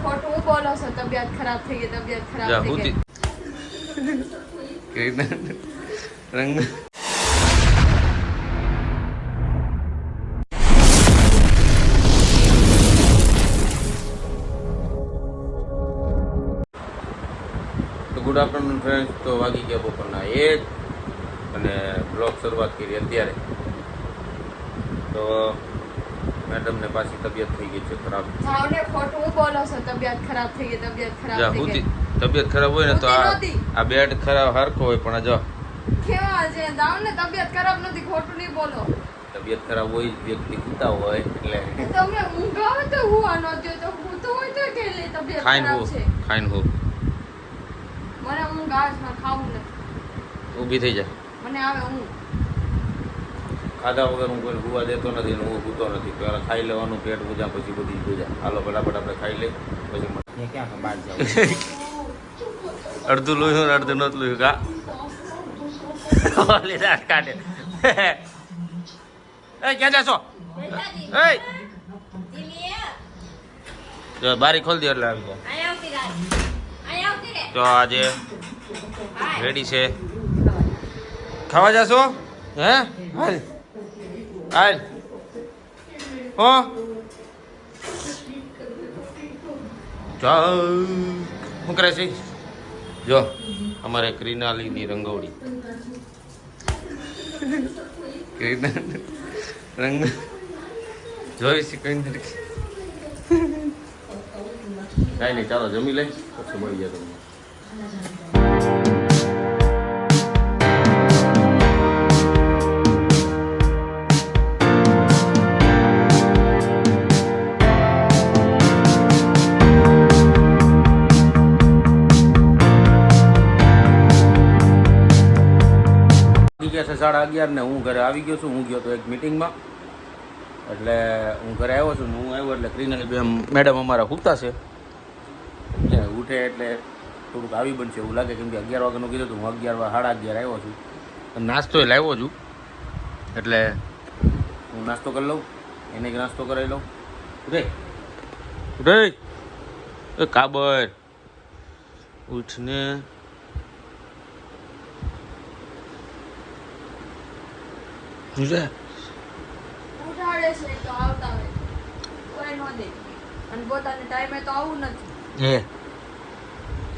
ખોટું બોલો છો. તબિયત ખરાબ થઈ ગઈ, તબિયત ખરાબ થઈ ગઈ. રંગ ગુડ આફ્ટરનૂન ફ્રેન્ડ્સ. તો વાગી ગયા બપોરના 1 અને બ્લોગ શરૂઆત કરી અત્યારે. તો મેડમને પાછી તબિયત થઈ ગઈ છે ખરાબ. જાવને ખોટું બોલો છો. તબિયત ખરાબ થઈ ગઈ, તબિયત ખરાબ થઈ ગઈ. તબિયત ખરાબ હોય ને તો આ બેડ ખરાબ હરખો હોય, પણ જો કેવા છે જાવને તબિયત ખરાબ નથી, ખોટું નહીં બોલો. તબિયત ખરાબ હોય વ્યક્તિ કૂતા હોય એટલે તમે ઊંઘ આવે તો હું આનો જો તો હું તો હોય તો કે લે તબિયત ખરાબ છે. ખાઈને હો મને ઊંઘ આવે છે, મને ખાવું નથી. ઊભી થઈ જાય. મને આવે ઊંઘ. ખાધા વગર હું કોઈ ગુવા દેતો નથી ને હું સૂતો નથી. પહેલાં ખાઈ લેવાનું, પેટ પૂજા, પછી બધી પૂજા. હાલો ફટાફટ આપણે ખાઈ લઈ, પછી ક્યાં બહાર જાવ. અડધું લોહ્યું ને અડધું નહોતું લોહ્યું કા દાંત કાઢે. એ ક્યાં જાશો? જો બારી ખોલી દે એટલે આવી જાય. તો આજે રેડી છે. ખાવા જાશો? હે હાલ હાલ હો શું કરે છે? જો અમારે ક્રિનાલીની રંગોળી. રંગ જોઈ છે કઈ નથી. કાંઈ નહીં, ચાલો જમી લઈ પછી મળી જાય તમને. છે 11:30 ને હું ઘરે આવી ગયો છું. હું ગયો તો એક મિટિંગમાં, એટલે હું ઘરે આવ્યો છું. હું આવ્યો એટલે ક્રિનાલી બેન મેડમ અમારા સૂતા છે. ઉઠે એટલે થોડુંક આવી બનશે એવું લાગે, કેમ કે 11 વાગ્યાનું કીધું હતું. હું 11 સાડા 11 આવ્યો છું. નાસ્તો એ લાવ્યો છું, એટલે હું નાસ્તો કરી લઉં, એને નાસ્તો કરાવી લઉં. ઉઠે ઉઠે એ કાબર ઉઠને. ઉઠાડે છે તો આવતા હોય કોઈ નો દે, અને પોતાને ટાઈમે તો આવું નથી. હે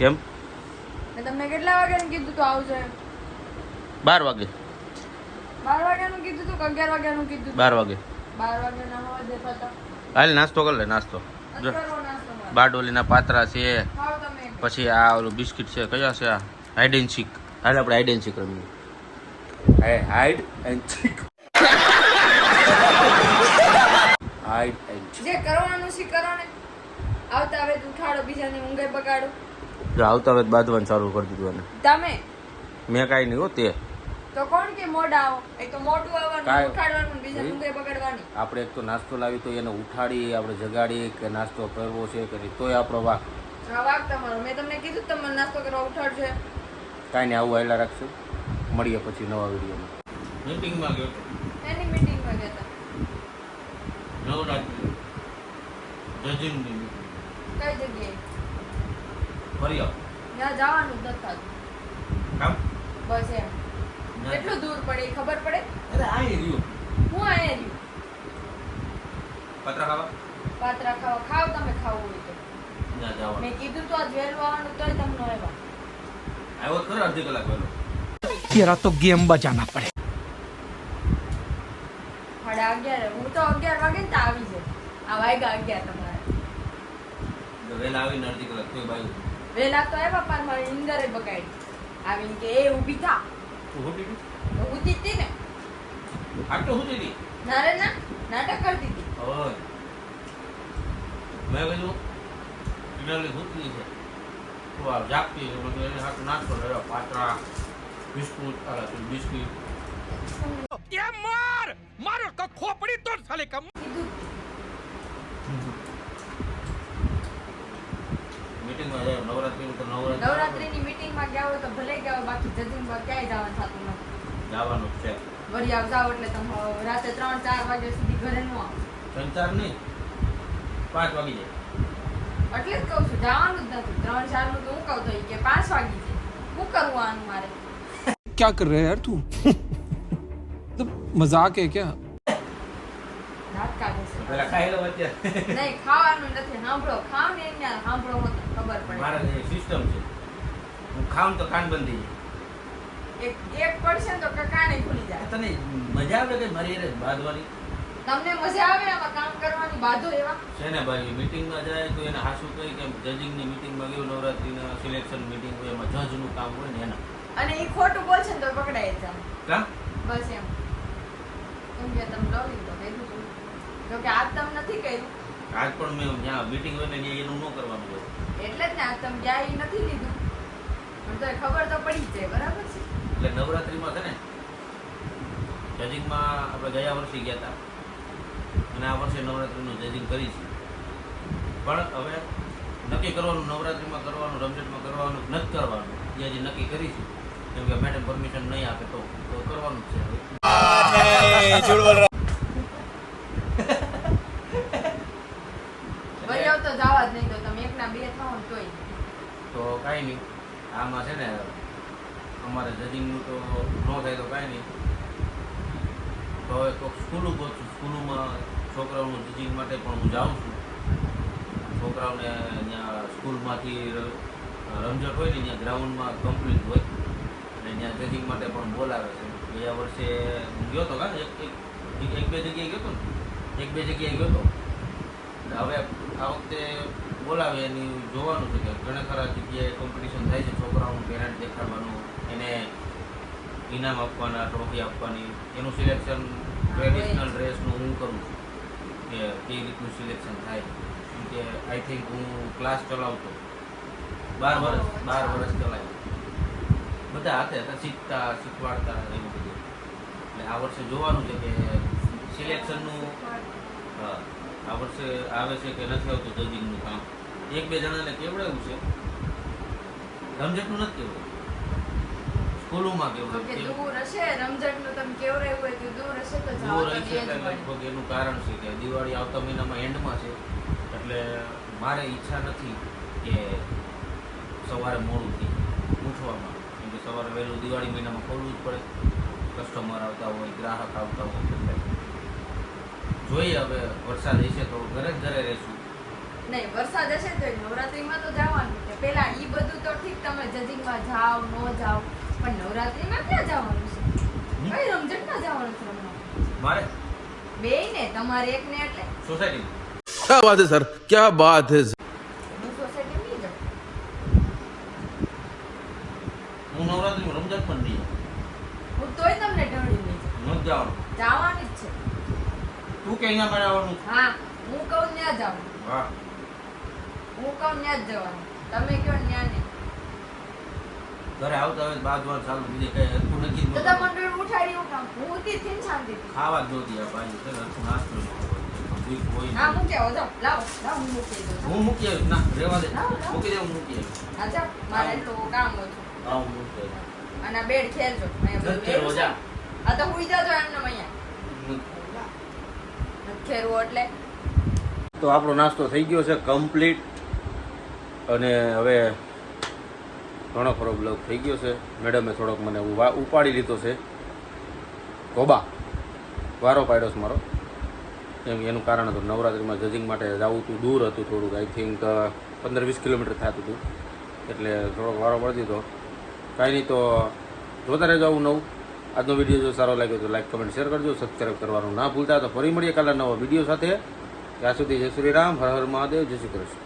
કેમ? મેં તમને કેટલા વાગ્યાનું કીધું તો આવજો? 12 વાગે. 12 વાગ્યાનું કીધું તો કે 11 વાગ્યાનું કીધું? 12 વાગે. 12 વાગ્યાના હવા દેતા. હાલ નાસ્તો કર લે. નાસ્તો જો બારડોલીના પાત્રા છે, પછી આ ઓલું બિસ્કિટ છે. કયા છે આ? Hide and seek. હાલ આપણે હાઈડ એન્ડ સીક રમીએ. Hide and seek. જે કરવાનું છે કરો ને. આવતા હવે ઉઠાડો, બીજાની ઊંઘે બગાડો. જો આવતા હવે બાંધવાનું ચાલુ કરી દીધું. અને તમે મેં કાંઈ નહીં હો. તે તો કોણ કે મોડા આવો? એક તો મોટું આવવાનું, ઉઠાડવાનું, બીજાની ઊંઘે બગાડવાની. આપણે એક તો નાસ્તો લાવી તો એને ઉઠાડી આપણે જગાડી કે નાસ્તો કરવો છે કે તોય આપણો વાક. હા વાક તમારો. મેં તમને કીધું તમને નાસ્તો કરવા ઉઠાડશે. કાંઈ નહીં, આવું હાલ્યા રાખશું. મળીએ પછી નવા વિડીયોમાં. મીટિંગમાં ગયો એની મીટિંગમાં ગયા હતા. નવરાત્રી જજીનની કઈ જગ્યાએ? ફરી આવ. ત્યાં જવાનું જ નથી. કામ બસ એમ. કેટલું દૂર પડે એ ખબર પડે? અરે આ રહ્યું. હું અહીંયા રહ્યું. પતરા ખાવા? પાત્રા ખાવા ખાવ તમે, ખાવું હોય તો. ના જવાનું. મેં કીધું તો આજ વહેલું આવવાનું તોય તમને આવ્યા. આવ્યો ખરો અડધી કલાક વહેલો. तेरा तो गेम बजाना पड़े. 11:30. હું તો 11 વાગે ને તો આવી જાય. આ વાગ્યા 11 તમારે. વહેલા આવીને અડધી કલાક કોઈ બાજુ વહેલા તો આવ્યા પણ મારી નીંદર જ બગાડી. આવીને કે એ ઊભી થા. ઊભી ઊભી હતી ને. આટલો સુધી હતી. ના રે ના, નાટક કરતી હતી. ઓય મેં કીધું કિનાલી સૂતી છે તો આ જાગતી છે. બધું એને હાથ નાસ્તો લેવા પાત્રા બિસ્કુટ બિસ્કિટ. ये मार मार का खोपड़ी तोड़ साले का. કીધું મીટિંગમાં જાય નવરાત્રી તો નવરાત્રીની મીટિંગમાં ગયા હોય તો ભલે ગયા હોય, બાકી જજિંગમાં ક્યાંય જવાનું થતું નથી. જવાનું છે. વળી આવ જાવ એટલે તમે રાતે 3-4 વાગ્યા સુધી ઘરે ન આવો. સંચાર નહીં 5 વાગી જાય. એટલે જ કહું છું જવાનું જ નથી 3-4 નું તો હું કહું તો ઈ કે 5 વાગી છે શું કરવું આનું મારે क्या कर रहे हैं यार तू तो मजाक है क्या રાત કાઢે છે પેલા ખાઈ લો અત્યારે નહીં ખાવાનું નથી સાંભળો ખાવ ને એને સાંભળો હોત તો ખબર પડે મારા જે સિસ્ટમ છે હું ખાઉં તો કાન બંધ થઈ એક પડશે ને તો કાને ખુલી જાય જાય તને મજા આવે કે મારી એને બાંધવાની તમને મજા આવે આમાં કામ કરવાની બાધો એવા છે ને ભાઈ મીટિંગમાં જાય તો એને હાસું કહી કે જજિંગની મીટિંગમાં ગયું નવરાત્રીના સિલેક્શન મીટિંગ હોય એમાં જજનું કામ હોય ને એના અને એ ખોટું બોલશે ને તો પકડાઈ જાય કા બસ એમ કે તમે લોગિંગ તો કીધું છું જો કે આજ તમે નથી કર્યું આજ પણ મેં જ્યાં મીટિંગ હોય ને ત્યાં એનું ન કરવાનું હોય એટલે જ ને આજ તમે ગયા એ નથી લીધું પણ તો ખબર તો પડી જ જાય બરાબર છે એટલે નવરાત્રીમાં છે ને જજિંગમાં આપણે ગયા વર્ષે ગયા હતા અને આ વર્ષે નવરાત્રીનું જજિંગ કરી છે પણ હવે નક્કી કરવાનું નવરાત્રીમાં કરવાનું રમઝટમાં કરવાનું નથી કરવાનું એ હજી નક્કી કરી છે કેમ કે મેડમ પરમિશન નહીં આપે તો કરવાનું જ છે હવે બજાવ તો જવા જ નહીં તો તમે એકના બે થાવ ને તોય તો કાંઈ નહીં આમાં છે ને અમારે જજિંગનું તો ન થાય તો કાંઈ નહીં તો હવે કોઈક સ્કૂલો ગોતું સ્કૂલોમાં છોકરાઓનું જજિંગ માટે પણ હું જાઉં છું છોકરાઓને ત્યાં સ્કૂલમાંથી રમઝટ હોય ને ત્યાં ગ્રાઉન્ડમાં કમ્પ્લીટ હોય અને ત્યાં જજિંગ માટે પણ બોલાવે છે ગયા વર્ષે હું ગયો હતો કા એક બે જગ્યાએ ગયો હતો ને એક બે જગ્યાએ ગયો હતો હવે આ વખતે બોલાવે એની જોવાનું છે કે ઘણા ખરા જગ્યાએ કોમ્પિટિશન થાય છે છોકરાઓનું ટેલેન્ટ દેખાડવાનું એને ઇનામ આપવાના ટ્રોફી આપવાની એનું સિલેક્શન ટ્રેડિશનલ ડ્રેસનું હું કરું છું કે કઈ રીતનું સિલેક્શન થાય કેમ કે આઈ થિંક હું ક્લાસ ચલાવતો 12 વર્ષ ચલાવ્યો બધા હાથે હતા શીખવાડતા એવું બધું એટલે આ વર્ષે જોવાનું છે કે સિલેક્શનનું હા આ વર્ષે આવે છે કે નથી આવતું જજિંગનું કામ એક બે જણાને કેવડાવ્યું છે રમઝટનું નથી કેવડાવ્યું સ્કૂલોમાં તો કે કેવડાવ્યું દૂર હશે રમઝટનું તમે કેવડાવ્યું હોય તો દૂર હશે તો જાવ દૂર તો રહી છે બે જ એટલે પડે. લગભગ એનું કારણ છે કે દિવાળી આવતા મહિનામાં એન્ડમાં છે એટલે મારે ઈચ્છા નથી કે સવારે મોડુંથી ઉઠવામાં કેમ કે સવારે વહેલું દિવાળી મહિનામાં ખોલવું જ પડે કસ્ટમર આવતા હોય ગ્રાહક આવતા હોય એટલે જોઈએ હવે વરસાદ હશે તો ઘરે જ ઘરે રહેશું નહીં વરસાદ હશે તો નવરાત્રીમાં તો જવાનું છે પેલા ઈ બધું તો ઠીક તમે જજિંગમાં જાઓ ન જાઓ પણ નવરાત્રીમાં ક્યાં જવાનું છે કઈ રમઝટમાં જવાનું છે રમવા મારે બેય ને તમારે એક ને એટલે સોસાયટી क्या बात है सर क्या बात है હું સોસાયટી નહીં જાઉં હું નવરાત્રીમાં રમઝટ પણ નહીં હું તોય તમને ઢળી લઈ જાઉં જાઉં નથી જવાનું જવાની જ છે તું કે અહીંયા મારે આવવાનું હા હું કહું ત્યાં જાઉં વાહ હું કહું ત્યાં જ જવાનું તમે કહો ત્યાં નહીં ઘરે આવતા હોય બાદવાર ચાલુ બીજે કઈ હતું નથી જ તો નહોતું. મંડળ ઉઠાડી હું કામ હું ઉઠી થી શાંતિથી ખાવા જ નહોતી આ બાજુ છે ને હરખું નાસ્તો ન હોય. ભૂખ હોય હા નહીં. મૂકી આવો જાઓ લાવો લાવો હું મૂકી દઉં હું મૂકી આવ્યો ના રહેવા દે લાવો, લાવો. મૂકી દે હું મૂકી આવ્યો હા જાઓ મારે તો કામ ઓછું હા હું મૂકી આવ્યો અને આ બેડ ખેલજો અહીંયા બધું ખેરવો બેડ જા. છે. આ તો હુઈ જાજો એમને અહીંયા નથી ખેરવો એટલે તો આપણો નાસ્તો થઈ ગયો છે કમ્પ્લીટ અને હવે ઘણો ખરો બ્લોગ થઈ ગયો છે મેડમે થોડોક મને ઉપાડી લીધો છે ગોબા વારો પાડ્યો છે મારો કેમ કે એનું કારણ હતું નવરાત્રિમાં જજિંગ માટે જવું હતું દૂર હતું થોડુંક આઈ થિંક 15-20 કિલોમીટર થતું હતું એટલે થોડોક વારો પડી દીધો કાંઈ નહીં તો જોતા રહેજો આવું નવું આજનો વિડીયો જો સારો લાગ્યો તો લાઈક કમેન્ટ શેર કરજો સબસ્ક્રાઈબ કરવાનું ના ભૂલતા તો ફરી મળીએ કાલના નવા વિડીયો સાથે ત્યાં સુધી જય શ્રી રામ હર હર મહાદેવ જય શ્રી કૃષ્ણ